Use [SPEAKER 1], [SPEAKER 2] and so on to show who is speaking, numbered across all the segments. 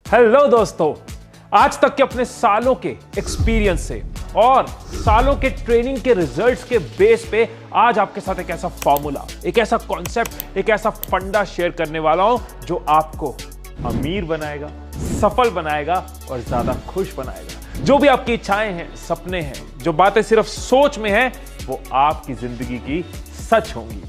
[SPEAKER 1] Hello दोस्तों, आज तक के अपने सालों के एक्सपीरियंस से और सालों के ट्रेनिंग के रिजल्ट्स के बेस पे आज आपके साथ एक ऐसा फॉर्मूला, एक ऐसा कॉन्सेप्ट, एक ऐसा फंडा शेयर करने वाला हूं जो आपको अमीर बनाएगा, सफल बनाएगा और ज्यादा खुश बनाएगा। जो भी आपकी इच्छाएं हैं, सपने हैं, जो बातें सिर्फ सोच में हैं, वो आपकी जिंदगी की सच होंगी।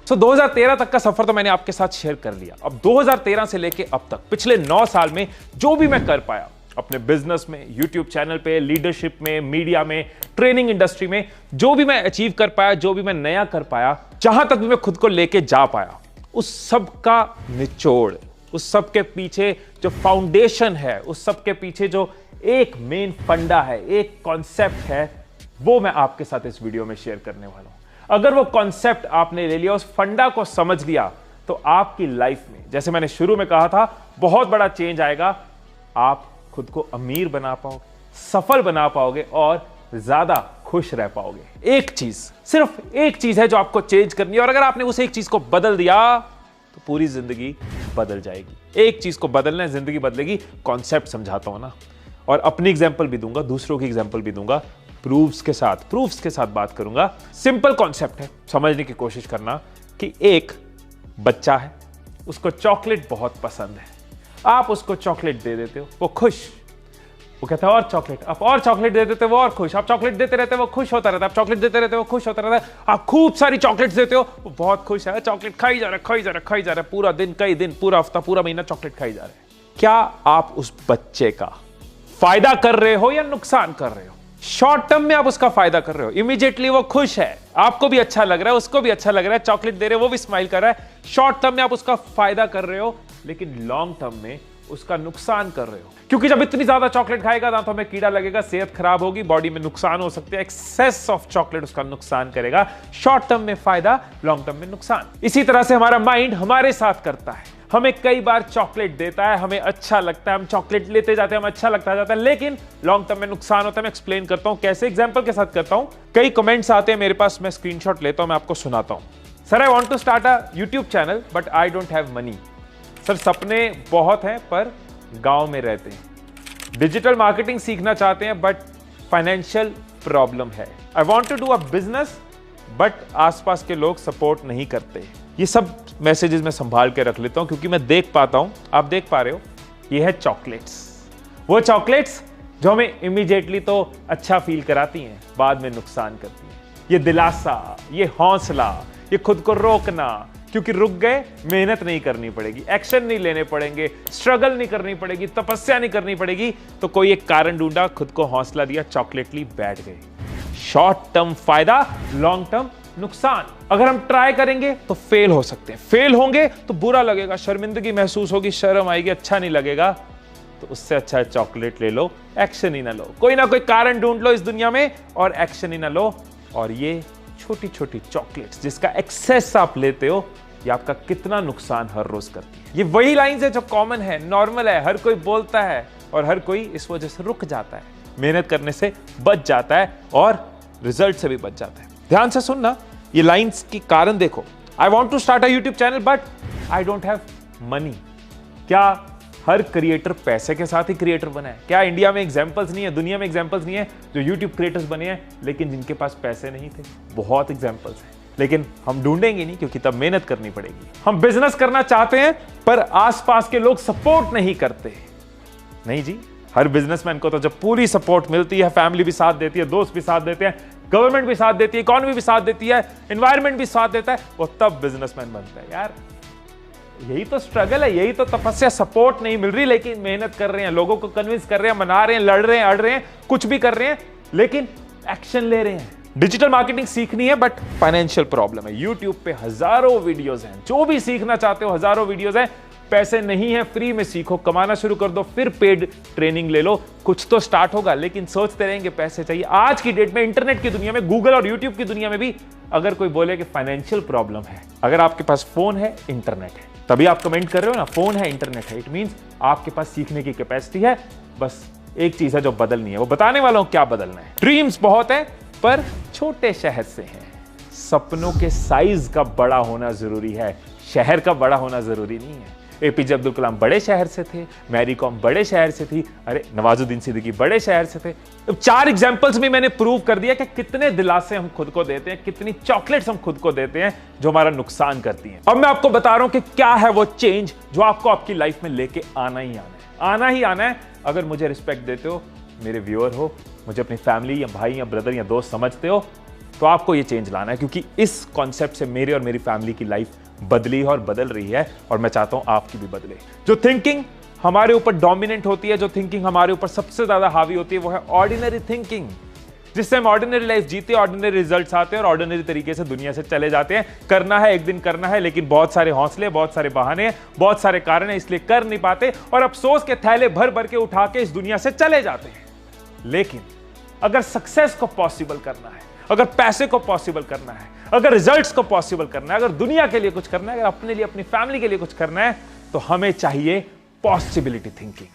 [SPEAKER 1] तो 2013 तक का सफर तो मैंने आपके साथ शेयर कर लिया। अब 2013 से लेके अब तक पिछले 9 साल में जो भी मैं कर पाया अपने बिजनेस में, यूट्यूब चैनल पे, लीडरशिप में, मीडिया में, ट्रेनिंग इंडस्ट्री में, जो भी मैं अचीव कर पाया, जो भी मैं नया कर पाया, जहां तक भी मैं खुद को लेके जा पाया, उस सब का निचोड़, उस सब के पीछे जो फाउंडेशन है, उस सब के पीछे जो एक मेन फंडा है, एक कॉन्सेप्ट है, वो मैं आपके साथ इस वीडियो में शेयर करने वाला हूं। अगर वो कॉन्सेप्ट आपने ले लिया, उस फंडा को समझ लिया, तो आपकी लाइफ में, जैसे मैंने शुरू में कहा था, बहुत बड़ा चेंज आएगा। आप खुद को अमीर बना पाओगे, सफल बना पाओगे और ज्यादा खुश रह पाओगे। एक चीज, सिर्फ एक चीज है जो आपको चेंज करनी है, और अगर आपने उस एक चीज को बदल दिया तो पूरी जिंदगी बदल जाएगी। एक चीज को बदलना है, जिंदगी बदलेगी। कॉन्सेप्ट समझाता हूं ना, और अपनी एग्जाम्पल भी दूंगा, दूसरों की एग्जाम्पल भी दूंगा, प्रूफ्स के साथ बात करूंगा। सिंपल कॉन्सेप्ट है, समझने की कोशिश करना कि एक बच्चा है, उसको चॉकलेट बहुत पसंद है। आप उसको चॉकलेट दे देते हो, वो खुश, वो कहता है और चॉकलेट, आप और चॉकलेट दे देते हो, वो और खुश, आप चॉकलेट देते रहते हो, वो खुश होता रहता है, आप चॉकलेट देते रहते हो, वो खुश होता रहता है, आप खूब सारी चॉकलेट्स देते हो, वो बहुत खुश है, चॉकलेट खाई जा रहा है, पूरा दिन, कई दिन, पूरा हफ्ता, पूरा महीना चॉकलेट खाई जा रहे हैं। क्या आप उस बच्चे का फायदा कर रहे हो या नुकसान कर रहे हो? शॉर्ट टर्म में आप उसका फायदा कर रहे हो, इमीडिएटली वो खुश है, आपको भी अच्छा लग रहा है, उसको भी अच्छा लग रहा है, चॉकलेट दे रहे हो, वो भी स्माइल कर रहा है। शॉर्ट टर्म में आप उसका फायदा कर रहे हो, लेकिन लॉन्ग टर्म में उसका नुकसान कर रहे हो, क्योंकि जब इतनी ज्यादा चॉकलेट खाएगा दांतों में कीड़ा लगेगा, सेहत खराब होगी, बॉडी में नुकसान हो सकते हैं। एक्सेस ऑफ चॉकलेट उसका नुकसान करेगा। शॉर्ट टर्म में फायदा, लॉन्ग टर्म में नुकसान। इसी तरह से हमारा माइंड हमारे साथ करता है, हमें कई बार चॉकलेट देता है, हमें अच्छा लगता है, हम चॉकलेट लेते जाते हैं, हमें अच्छा लगता जाता है, लेकिन लॉन्ग टर्म में नुकसान होता है। मैं एक्सप्लेन करता हूं कैसे, एग्जांपल के साथ करता हूं। कई कमेंट्स आते हैं मेरे पास, मैं स्क्रीनशॉट लेता हूं, मैं आपको सुनाता हूं। Sir, I want to start a YouTube channel but I don't have money. Sir, सपने बहुत हैं पर गांव में रहते हैं। डिजिटल मार्केटिंग सीखना चाहते हैं बट फाइनेंशियल प्रॉब्लम है। I want to do a business but आसपास के लोग सपोर्ट नहीं करते। ये सब मैसेजेस मैं संभाल के रख लेता हूं, क्योंकि मैं देख पाता हूं, आप देख पा रहे हो, ये है चॉकलेट्स। वो चॉकलेट्स जो हमें इमीडिएटली तो अच्छा फील कराती हैं, बाद में नुकसान करती हैं। ये दिलासा, ये हौसला, ये खुद को रोकना, क्योंकि रुक गए, मेहनत नहीं करनी पड़ेगी, एक्शन नहीं लेने पड़ेंगे, स्ट्रगल नहीं करनी पड़ेगी, तपस्या नहीं करनी पड़ेगी, तो कोई एक कारण ढूंढा, खुद को हौसला दिया, चॉकलेट ली, बैठ गए। शॉर्ट टर्म फायदा, लॉन्ग टर्म नुकसान। अगर हम ट्राई करेंगे तो फेल हो सकते हैं, फेल होंगे तो बुरा लगेगा, शर्मिंदगी महसूस होगी, शर्म आएगी, अच्छा नहीं लगेगा। तो उससे अच्छा है चॉकलेट ले लो, एक्शन ही ना लो, कोई ना कोई कारण ढूंढ लो इस दुनिया में और एक्शन ही ना लो। और ये छोटी छोटी चॉकलेट्स जिसका एक्सेस आप लेते हो, ये आपका कितना नुकसान हर रोज करती है। ये वही लाइंस है जो कॉमन है, नॉर्मल है, हर कोई बोलता है, और हर कोई इस वजह से रुक जाता है, मेहनत करने से बच जाता है और रिजल्ट से भी बच जाता है। ध्यान से सुनना, ये लाइंस की कारण देखो। I want to start a YouTube channel but I don't have money. क्या हर क्रिएटर पैसे के साथ ही क्रिएटर बना है? क्या इंडिया में एग्जांपल्स नहीं है, दुनिया में एग्जांपल्स नहीं है जो यूट्यूब क्रिएटर्स बने हैं लेकिन जिनके पास पैसे नहीं थे? बहुत एग्जांपल्स हैं, लेकिन हम ढूंढेंगे नहीं, क्योंकि तब मेहनत करनी पड़ेगी। हम बिजनेस करना चाहते हैं पर आसपास के लोग सपोर्ट नहीं करते। नहीं जी, हर बिजनेसमैन को तो जब पूरी सपोर्ट मिलती है, फैमिली भी साथ देती है, दोस्त भी साथ देते हैं, गवर्नमेंट भी साथ देती है, इकोनॉमी भी साथ देती है, एनवायरनमेंट भी साथ देता है, वो तब बिजनेसमैन बनता है। यार, यही तो स्ट्रगल है, यही तो तपस्या। सपोर्ट नहीं मिल रही लेकिन मेहनत कर रहे हैं, लोगों को कन्विंस कर रहे हैं, मना रहे हैं, लड़ रहे हैं, अड़ रहे हैं, कुछ भी कर रहे हैं, लेकिन एक्शन ले रहे हैं। डिजिटल मार्केटिंग सीखनी है बट फाइनेंशियल प्रॉब्लम है। यूट्यूब पे हजारों वीडियोस हैं, जो भी सीखना चाहते हो हजारों वीडियोस हैं, पैसे नहीं है, फ्री में सीखो, कमाना शुरू कर दो, फिर पेड ट्रेनिंग ले लो, कुछ तो स्टार्ट होगा। लेकिन सोचते रहेंगे पैसे चाहिए। आज की डेट में, इंटरनेट की दुनिया में, गूगल और यूट्यूब की दुनिया में भी अगर कोई बोले कि फाइनेंशियल प्रॉब्लम है, अगर आपके पास फोन है, इंटरनेट है, तभी आप कमेंट कर रहे हो ना, फोन है, इंटरनेट है, इट मींस आपके पास सीखने की कैपेसिटी है, बस एक चीज है जो बदलनी है, वो बताने वाला हूं क्या बदलना है। ड्रीम्स बहुत है पर छोटे शहर से हैं। सपनों के साइज का बड़ा होना जरूरी है, शहर का बड़ा होना जरूरी नहीं है। एपीजे अब्दुल कलाम बड़े शहर से थे, मैरी कॉम बड़े शहर से थी, अरे नवाजुद्दीन सिद्दीकी बड़े शहर से थे। अब 4 एग्जांपल्स में मैंने प्रूव कर दिया कि कितने दिलासे हम खुद को देते हैं, कितनी चॉकलेट्स हम खुद को देते हैं जो हमारा नुकसान करती हैं। अब मैं आपको बता रहा हूं कि क्या है वो चेंज जो आपको आपकी लाइफ में लेके आना ही आना है। अगर मुझे रिस्पेक्ट देते हो, मेरे व्यूअर हो, मुझे अपनी फैमिली या भाई या ब्रदर या दोस्त समझते हो, तो आपको ये चेंज लाना है, क्योंकि इस कॉन्सेप्ट से मेरे और मेरी फैमिली की लाइफ बदली है और बदल रही है, और मैं चाहता हूं आपकी भी बदले। जो थिंकिंग हमारे ऊपर डोमिनेंट होती है, जो थिंकिंग हमारे ऊपर सबसे ज्यादा हावी होती है, वो है ऑर्डिनरी थिंकिंग, जिससे हम ऑर्डिनरी लाइफ जीते, ऑर्डिनरी रिजल्ट्स आते हैं और ऑर्डिनरी तरीके से दुनिया से चले जाते हैं। करना है, एक दिन करना है, लेकिन बहुत सारे हौसले, बहुत सारे बहाने, बहुत सारे कारण है, इसलिए कर नहीं पाते और अफसोस के थैले भर भर के उठा के इस दुनिया से चले जाते हैं। लेकिन अगर सक्सेस को पॉसिबल करना है, अगर पैसे को पॉसिबल करना है, अगर रिजल्ट्स को पॉसिबल करना है, अगर दुनिया के लिए कुछ करना है, अगर अपने लिए, अपनी फैमिली के लिए कुछ करना है, तो हमें चाहिए पॉसिबिलिटी थिंकिंग,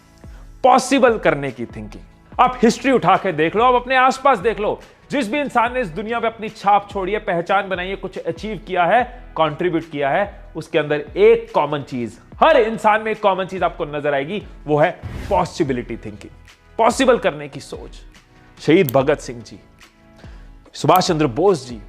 [SPEAKER 1] पॉसिबल करने की थिंकिंग। आप हिस्ट्री उठा के देख लो, आप अपने आसपास देख लो, जिस भी इंसान ने इस दुनिया में अपनी छाप छोड़ी है, पहचान बनाई है, कुछ अचीव किया है, कंट्रीब्यूट किया है, उसके अंदर एक कॉमन चीज, हर इंसान में एक कॉमन चीज आपको नजर आएगी, वो है पॉसिबिलिटी थिंकिंग, पॉसिबल करने की सोच। शहीद भगत सिंह जी, सुभाष चंद्र बोस जी,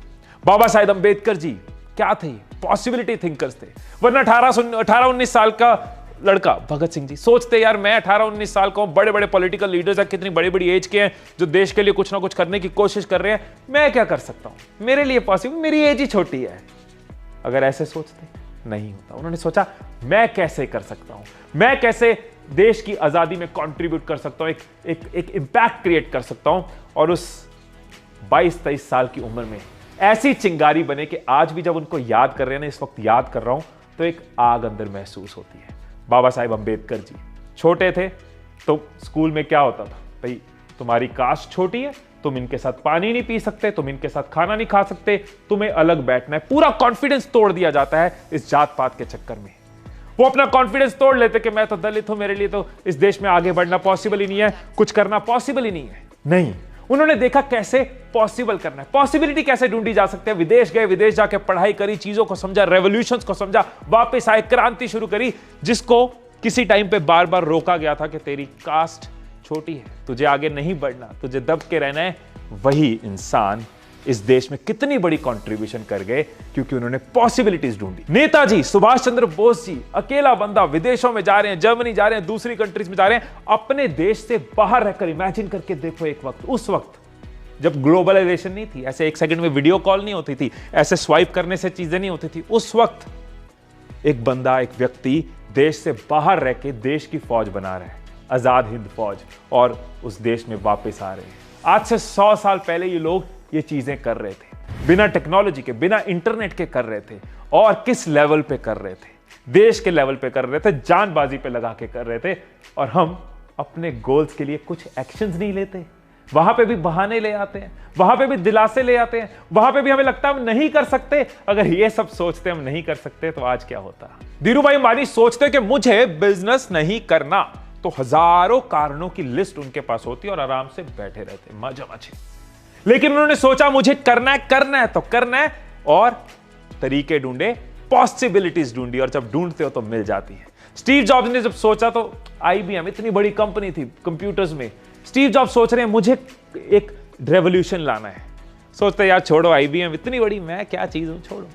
[SPEAKER 1] बाबा साहेब अंबेडकर जी क्या थे? पॉसिबिलिटी थिंकर्स थे। वरना 18-19 साल का लड़का भगत सिंह जी सोचते, यार मैं 18-19 साल का हूं, बड़े बड़े पॉलिटिकल लीडर्स हैं, कितनी बड़ी बड़ी एज के हैं, जो देश के लिए कुछ ना कुछ करने की कोशिश कर रहे हैं, मैं क्या कर सकता हूं, मेरे लिए पॉसिबल, मेरी एज ही छोटी है। अगर ऐसे सोचते नहीं होता। उन्होंने सोचा मैं कैसे कर सकता हूं, मैं कैसे देश की आजादी में कंट्रीब्यूट कर सकता हूं, एक इंपैक्ट क्रिएट कर सकता हूं, और उस 22-23 साल की उम्र में ऐसी चिंगारी बने कि आज भी जब उनको याद कर रहे हैं ना, इस वक्त याद कर रहा हूं, तो एक आग अंदर महसूस होती है। बाबा साहेब अंबेडकर जी छोटे थे तो स्कूल में क्या होता था, भाई तुम्हारी कास्ट छोटी है, तुम इनके साथ पानी नहीं पी सकते, तुम इनके साथ खाना नहीं खा सकते, तुम्हें अलग बैठना है। पूरा कॉन्फिडेंस तोड़ दिया जाता है इस जात पात के चक्कर में। वो अपना कॉन्फिडेंस तोड़ लेते कि मैं तो दलित हूं, मेरे लिए तो इस देश में आगे बढ़ना पॉसिबल ही नहीं है, कुछ करना पॉसिबल ही नहीं है। नहीं, उन्होंने देखा कैसे पॉसिबल करना है, पॉसिबिलिटी कैसे ढूंढी जा सकती है। विदेश गए, विदेश जाके पढ़ाई करी, चीजों को समझा, रेवोल्यूशंस को समझा, वापस आए, क्रांति शुरू करी, जिसको किसी टाइम पे बार बार रोका गया था कि तेरी कास्ट छोटी है, तुझे आगे नहीं बढ़ना, तुझे दब के रहना है। वही इंसान इस देश में कितनी बड़ी कंट्रीब्यूशन कर गए, क्योंकि उन्होंने पॉसिबिलिटीज ढूंढी। नेताजी सुभाष चंद्र बोस जी, अकेला बंदा, विदेशों में जा रहे हैं, जर्मनी जा रहे हैं, दूसरी कंट्रीज में जा रहे हैं, अपने देश से बाहर रहकर इमेजिन करके देखो, एक वक्त, उस वक्त जब ग्लोबलाइजेशन नहीं थी, ऐसे 1 सेकंड में वीडियो कॉल नहीं होती थी, ऐसे स्वाइप करने से चीजें नहीं होती थी, उस वक्त एक बंदा, एक व्यक्ति देश से बाहर रह के देश की फौज बना रहा है, आजाद हिंद फौज, और उस देश में वापस आ रहे हैं। आज से 100 साल पहले ये लोग ये चीजें कर रहे थे, बिना टेक्नोलॉजी के, बिना इंटरनेट के कर रहे थे, और किस लेवल पे कर रहे थे, देश के लेवल पे कर रहे थे, जानबाजी पे लगा के कर रहे थे। और हम अपने गोल्स के लिए कुछ एक्शंस नहीं लेते, वहां पे भी बहाने ले आते हैं, वहां पे भी दिलासे ले आते हैं, वहां पे भी हमें लगता है हम नहीं कर सकते। अगर ये सब सोचते हम नहीं कर सकते तो आज क्या होता। धीरूभाई अंबानी सोचते कि मुझे बिजनेस नहीं करना, तो हजारों कारणों की लिस्ट उनके पास होती और आराम से बैठे रहते मजा मचे। लेकिन उन्होंने सोचा मुझे करना है तो करना है, और तरीके ढूंढे, पॉसिबिलिटीज ढूंढी, और जब ढूंढते हो तो मिल जाती है। स्टीव जॉब्स ने जब सोचा तो IBM इतनी बड़ी कंपनी थी कंप्यूटर्स में, स्टीव जॉब्स सोच रहे हैं मुझे एक रेवोल्यूशन लाना है, सोचते यार छोड़ो IBM इतनी बड़ी, मैं क्या चीज हूं, छोड़ो।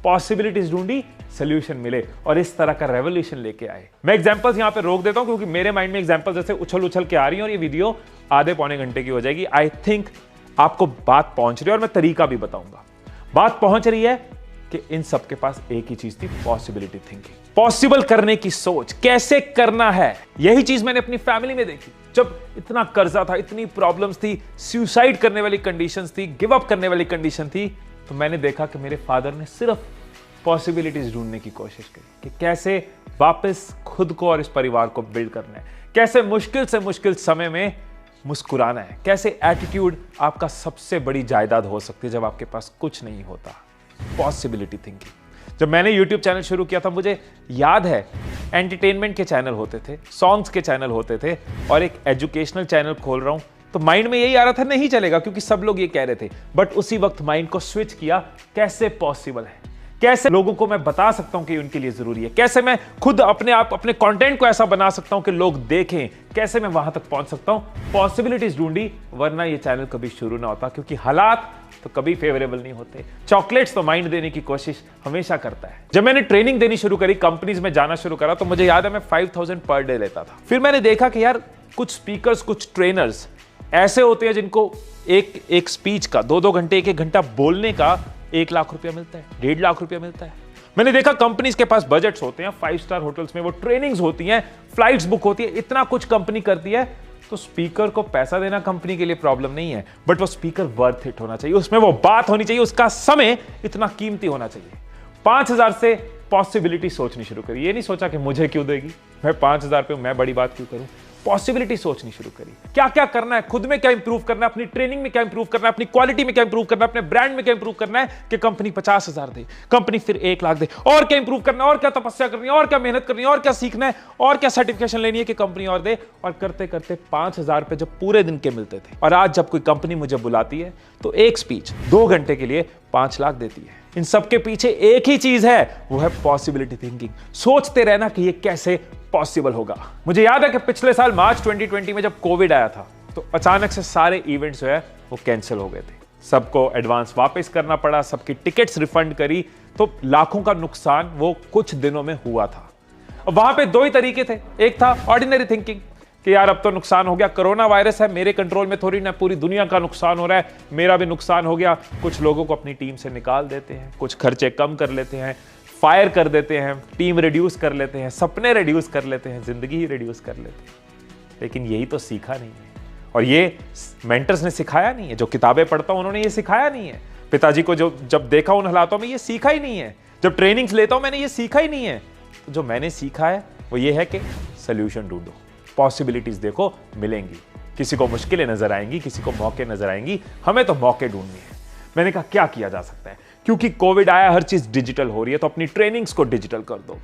[SPEAKER 1] पॉसिबिलिटीज ढूंढी, सोल्यूशन मिले, और इस तरह का रेवोल्यूशन लेके आए। मैं एग्जांपल्स यहां पे रोक देता हूं क्योंकि मेरे माइंड में एग्जांपल्स जैसे उछल उछल के आ रही हैं, और ये वीडियो आधे पौने घंटे की हो जाएगी। आई थिंक आपको बात पहुंच रही है, और मैं तरीका भी बताऊंगा। बात पहुंच रही है कि इन सबके पास एक ही चीज थी, पॉसिबिलिटी थिंकिंग, पॉसिबल करने की सोच, कैसे करना है। यही चीज मैंने अपनी फैमिली में देखी। जब इतना कर्जा था, इतनी प्रॉब्लम्स थी, सुसाइड करने वाली कंडीशंस थी, गिव अप करने वाली कंडीशन थी, तो मैंने देखा कि मेरे फादर ने सिर्फ पॉसिबिलिटीज ढूंढने की कोशिश की कि कैसे वापस खुद को और इस परिवार को बिल्ड करना है, कैसे मुश्किल से मुश्किल समय में मुस्कुराना है, कैसे एटीट्यूड आपका सबसे बड़ी जायदाद हो सकती है जब आपके पास कुछ नहीं होता। Possibility thinking. जब मैंने यूट्यूब चैनल शुरू किया था, मुझे याद है एंटरटेनमेंट के चैनल होते थे, सॉन्ग्स के चैनल होते थे, और एक एजुकेशनल चैनल खोल रहा हूं तो माइंड में यही आ रहा था नहीं चलेगा, क्योंकि सब लोग ये कह रहे थे। बट उसी वक्त माइंड को स्विच किया, कैसे पॉसिबल है, कैसे लोगों को मैं बता सकता हूं कि उनके लिए जरूरी है, कैसे मैं खुद अपने आप अपने कंटेंट को ऐसा बना सकता हूं कि लोग देखें, कैसे मैं वहां तक पहुंच सकता हूं। पॉसिबिलिटीज ढूंढी, वरना ये चैनल कभी शुरू ना होता, क्योंकि हालात तो कभी फेवरेबल नहीं होते। चॉकलेट्स तो माइंड देने की कोशिश हमेशा करता है। जब मैंने ट्रेनिंग देनी शुरू करी, कंपनीज में जाना शुरू करा, तो मुझे याद है मैं 5000 पर डे लेता था। फिर मैंने देखा कि यार कुछ स्पीकर्स, कुछ ट्रेनर्स ऐसे होते हैं जिनको एक स्पीच का 2-2 घंटे, 1-1 घंटा बोलने का 1 लाख रुपया मिलता है, 1.5 लाख रुपया मिलता है। मैंने देखा कंपनीज के पास बजट्स होते हैं, 5 स्टार होटल्स में वो ट्रेनिंग्स होती हैं, फ्लाइट्स बुक होती है, इतना कुछ कंपनी करती है। तो स्पीकर को पैसा देना कंपनी के लिए प्रॉब्लम नहीं है, बट वो स्पीकर वर्थ इट होना चाहिए, उसमें वो बात होनी चाहिए, उसका समय इतना कीमती होना चाहिए। 5000 से पॉसिबिलिटी सोचनी शुरू करी। ये नहीं सोचा कि मुझे क्यों देगी, मैं 5000 पे मैं बड़ी बात क्यों करूं। पॉसिबिलिटी सोचनी शुरू करी, क्या क्या करना है, खुद में क्या इंप्रूव करना है, अपनी ट्रेनिंग में क्या इंप्रूव करना है, अपनी क्वालिटी में क्या इंप्रूव करना है, अपने ब्रांड में क्या इंप्रूव करना है कि कंपनी 50,000 दे, कंपनी फिर 1 लाख दे, और क्या इंप्रूव करना है, और क्या तपस्या करनी है, और क्या मेहनत करनी है, और क्या सीखना है, और क्या सर्टिफिकेशन लेनी है कि कंपनी और दे। और करते करते 5000 पे जब पूरे दिन के मिलते थे, और आज जब कोई कंपनी मुझे बुलाती है तो एक स्पीच 2 घंटे के लिए 5 लाख देती है। इन सबके पीछे एक ही चीज है, वो है पॉसिबिलिटी थिंकिंग। सोचते रहना कि ये कैसे पॉसिबल होगा। मुझे याद है कि पिछले साल मार्च 2020 में जब कोविड आया था, तो अचानक से सारे इवेंट्स जो है वो कैंसिल हो गए थे, सबको एडवांस वापस करना पड़ा, सबकी टिकट्स रिफंड करी, तो लाखों का नुकसान वो कुछ दिनों में हुआ था। अब वहां पे 2 ही तरीके थे, एक था ऑर्डिनरी थिंकिंग कि यार अब तो नुकसान हो गया, कोरोना वायरस है, मेरे कंट्रोल में थोड़ी ना, पूरी दुनिया का नुकसान हो रहा है, मेरा भी नुकसान हो गया। कुछ लोगों को अपनी टीम से निकाल देते हैं, कुछ खर्चे कम कर लेते हैं, फायर कर देते हैं, टीम रिड्यूस कर लेते हैं, सपने रिड्यूस कर लेते हैं, जिंदगी ही रिड्यूस कर लेते हैं। लेकिन यही तो सीखा नहीं है, और ये मेंटर्स ने सिखाया नहीं है। जो किताबें पढ़ता हूं उन्होंने ये सिखाया नहीं है। पिताजी को जो जब देखा उन हालातों में, ये सीखा ही नहीं है। जब ट्रेनिंग्स लेता हूं मैंने, ये सीखा ही नहीं है। तो जो मैंने सीखा है वो ये है कि सोल्यूशन ढूंढो, पॉसिबिलिटीज देखो, मिलेंगी। किसी को मुश्किलें नजर आएंगी, किसी को मौके नजर आएंगी, हमें तो मौके ढूंढने हैं। मैंने कहा क्या किया जा सकता है, क्योंकि कोविड आया, हर चीज डिजिटल हो रही है, तो अपनी ट्रेनिंग्स को डिजिटल कर दो।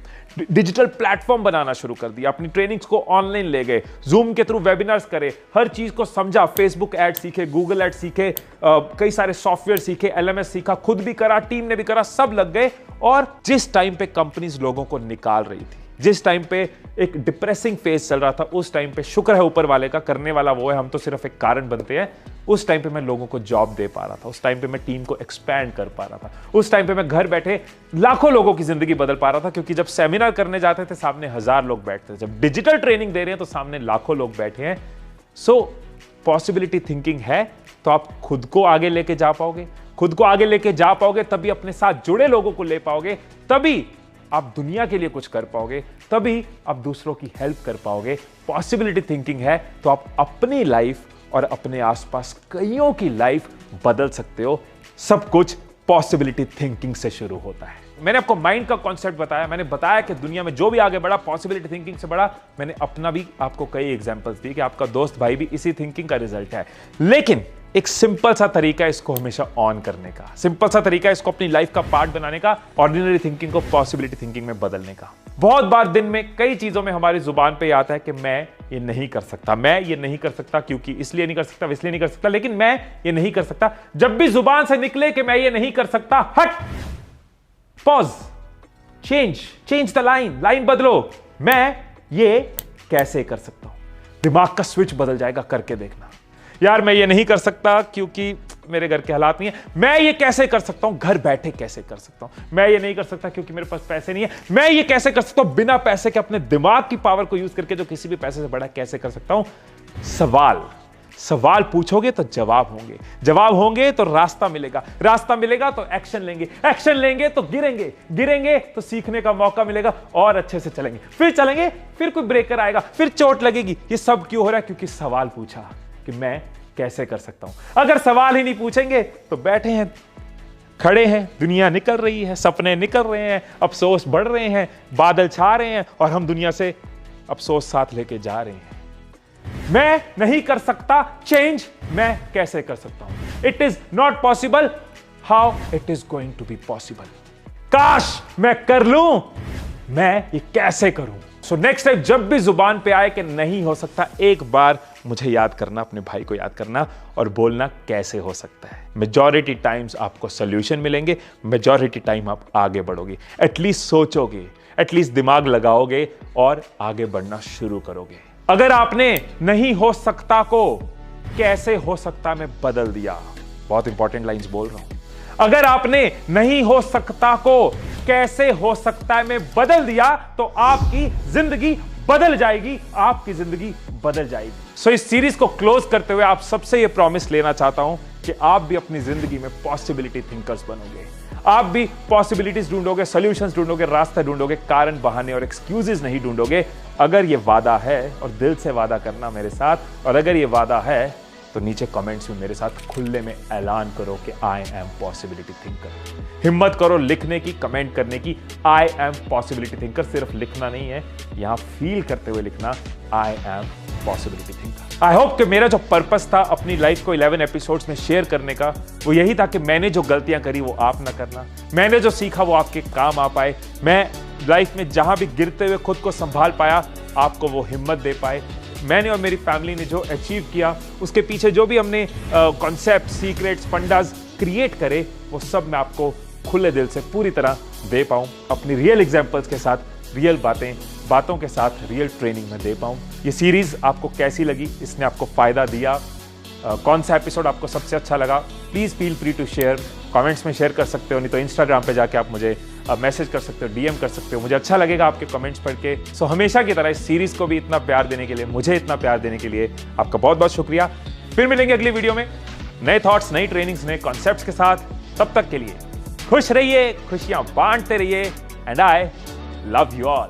[SPEAKER 1] डिजिटल प्लेटफॉर्म बनाना शुरू कर दिया, अपनी ट्रेनिंग्स को ऑनलाइन ले गए, जूम के थ्रू वेबिनार्स करे, हर चीज को समझा, फेसबुक ऐड सीखे, गूगल ऐड सीखे, कई सारे सॉफ्टवेयर सीखे, LMS सीखा, खुद भी करा, टीम ने भी करा, सब लग गए। और जिस टाइम पे कंपनीज लोगों को निकाल रही थी, जिस टाइम पे एक डिप्रेसिंग फेज चल रहा था, उस टाइम पे शुक्र है ऊपर वाले का, करने वाला वो है, हम तो सिर्फ एक कारण बनते हैं। उस टाइम पे मैं लोगों को जॉब दे पा रहा था, उस टाइम पे मैं टीम को एक्सपैंड कर पा रहा था, उस टाइम पे मैं घर बैठे लाखों लोगों की जिंदगी बदल पा रहा था। क्योंकि जब सेमिनार करने जाते थे सामने 1000 लोग बैठते थे, जब डिजिटल ट्रेनिंग दे रहे हैं तो सामने लाखों लोग बैठे हैं। सो पॉसिबिलिटी थिंकिंग है तो आप खुद को आगे लेके जा पाओगे, खुद को आगे लेके जा पाओगे, तभी अपने साथ जुड़े लोगों को ले पाओगे, तभी आप दुनिया के लिए कुछ कर पाओगे, तभी आप दूसरों की हेल्प कर पाओगे। पॉसिबिलिटी थिंकिंग है तो आप अपनी लाइफ और अपने आसपास कईयों की लाइफ बदल सकते हो। सब कुछ पॉसिबिलिटी थिंकिंग से शुरू होता है। मैंने आपको माइंड का कॉन्सेप्ट बताया, मैंने बताया कि दुनिया में जो भी आगे बढ़ा पॉसिबिलिटी थिंकिंग से बढ़ा। मैंने अपना भी आपको कई एग्जांपल्स दिए कि आपका दोस्त भाई भी इसी थिंकिंग का रिजल्ट है। लेकिन एक सिंपल सा तरीका है इसको हमेशा ऑन करने का, सिंपल सा तरीका है इसको अपनी लाइफ का पार्ट बनाने का, ऑर्डिनरी थिंकिंग को पॉसिबिलिटी थिंकिंग में बदलने का। बहुत बार दिन में कई चीजों में हमारी जुबान पे आता है कि मैं ये नहीं कर सकता, मैं ये नहीं कर सकता, क्योंकि इसलिए नहीं कर सकता, इसलिए नहीं कर सकता, लेकिन मैं ये नहीं कर सकता। जब भी जुबान से निकले कि मैं ये नहीं कर सकता, हट, पॉज, चेंज द लाइन बदलो। मैं ये कैसे कर सकता हूं, दिमाग का स्विच बदल जाएगा। करके देखना, यार मैं ये नहीं कर सकता क्योंकि मेरे घर के हालात नहीं है, मैं ये कैसे कर सकता हूं, घर बैठे कैसे कर सकता हूं। मैं ये नहीं कर सकता क्योंकि मेरे पास पैसे नहीं है, मैं ये कैसे कर सकता हूं बिना पैसे के, अपने दिमाग की पावर को यूज करके, जो किसी भी पैसे से बड़ा, कैसे कर सकता हूं। सवाल पूछोगे तो जवाब होंगे, जवाब होंगे तो रास्ता मिलेगा, रास्ता मिलेगा तो एक्शन लेंगे, एक्शन लेंगे तो गिरेंगे तो सीखने का मौका मिलेगा और अच्छे से चलेंगे, फिर चलेंगे, फिर कोई ब्रेकर आएगा, फिर चोट लगेगी। ये सब क्यों हो रहा है? क्योंकि सवाल पूछा कि मैं कैसे कर सकता हूं। अगर सवाल ही नहीं पूछेंगे तो बैठे हैं, खड़े हैं, दुनिया निकल रही है, सपने निकल रहे हैं, अफसोस बढ़ रहे हैं, बादल छा रहे हैं और हम दुनिया से अफसोस साथ लेके जा रहे हैं। मैं नहीं कर सकता चेंज, मैं कैसे कर सकता हूं। It is not possible, how it is going to be possible. काश मैं कर लूं, मैं ये कैसे करूं। सो नेक्स्ट टाइम जब भी जुबान पे आए कि नहीं हो सकता, एक बार मुझे याद करना, अपने भाई को याद करना और बोलना कैसे हो सकता है। मेजॉरिटी टाइम्स आपको सोल्यूशन मिलेंगे, मेजॉरिटी टाइम आप आगे बढ़ोगे, एटलीस्ट सोचोगे, एटलीस्ट दिमाग लगाओगे और आगे बढ़ना शुरू करोगे। अगर आपने नहीं हो सकता को कैसे हो सकता में बदल दिया, बहुत इंपॉर्टेंट लाइंस बोल रहा हूं, अगर आपने नहीं हो सकता को कैसे हो सकता है में बदल दिया तो आपकी जिंदगी बदल जाएगी, आपकी जिंदगी बदल जाएगी। सो इस सीरीज को क्लोज करते हुए आप सबसे ये प्रॉमिस लेना चाहता हूं कि आप भी अपनी जिंदगी में पॉसिबिलिटी थिंकर्स बनोगे, आप भी पॉसिबिलिटीज ढूंढोगे, सॉल्यूशंस ढूंढोगे, रास्ते ढूंढोगे, कारण बहाने और एक्सक्यूजेस नहीं ढूंढोगे। अगर ये वादा है, और दिल से वादा करना मेरे साथ, और अगर ये वादा है तो नीचे कमेंट्स में मेरे साथ खुले में ऐलान करो कि आई एम पॉसिबिलिटी थिंकर। हिम्मत करो लिखने की, कमेंट करने की, आई एम पॉसिबिलिटी थिंकर। सिर्फ लिखना नहीं है, यहां फील करते हुए लिखना, I am possibility thinker. I hope कि मेरा जो पर्पस था अपनी लाइफ को 11 एपिसोड्स में शेयर करने का, वो यही था कि मैंने जो गलतियां करी वो आप ना करना, मैंने जो सीखा वो आपके काम आ पाए, मैं लाइफ में जहां भी गिरते हुए खुद को संभाल पाया, आपको वो हिम्मत दे पाए। मैंने और मेरी फैमिली ने जो अचीव किया, उसके पीछे जो भी हमने कॉन्सेप्ट, सीक्रेट्स, फंडास क्रिएट करे, वो सब मैं आपको खुले दिल से पूरी तरह दे पाऊं, अपनी रियल एग्जांपल्स के साथ, रियल बातों के साथ रियल ट्रेनिंग में दे पाऊं। ये सीरीज आपको कैसी लगी, इसने आपको फायदा दिया, कौन सा एपिसोड आपको सबसे अच्छा लगा, please feel free to share, comments में शेयर कर सकते हो, नहीं तो इंस्टाग्राम पे जाके आप मुझे मैसेज कर सकते हो, डीएम कर सकते हो, मुझे अच्छा लगेगा आपके कमेंट्स पढ़ के। सो हमेशा की तरह इस सीरीज को भी इतना प्यार देने के लिए, मुझे इतना प्यार देने के लिए आपका बहुत बहुत शुक्रिया। फिर मिलेंगे अगली वीडियो में नए थॉट्स, नई ट्रेनिंग्स, नए कॉन्सेप्ट्स के साथ। तब तक के लिए खुश रहिए, खुशियां बांटते रहिए, and I love you all.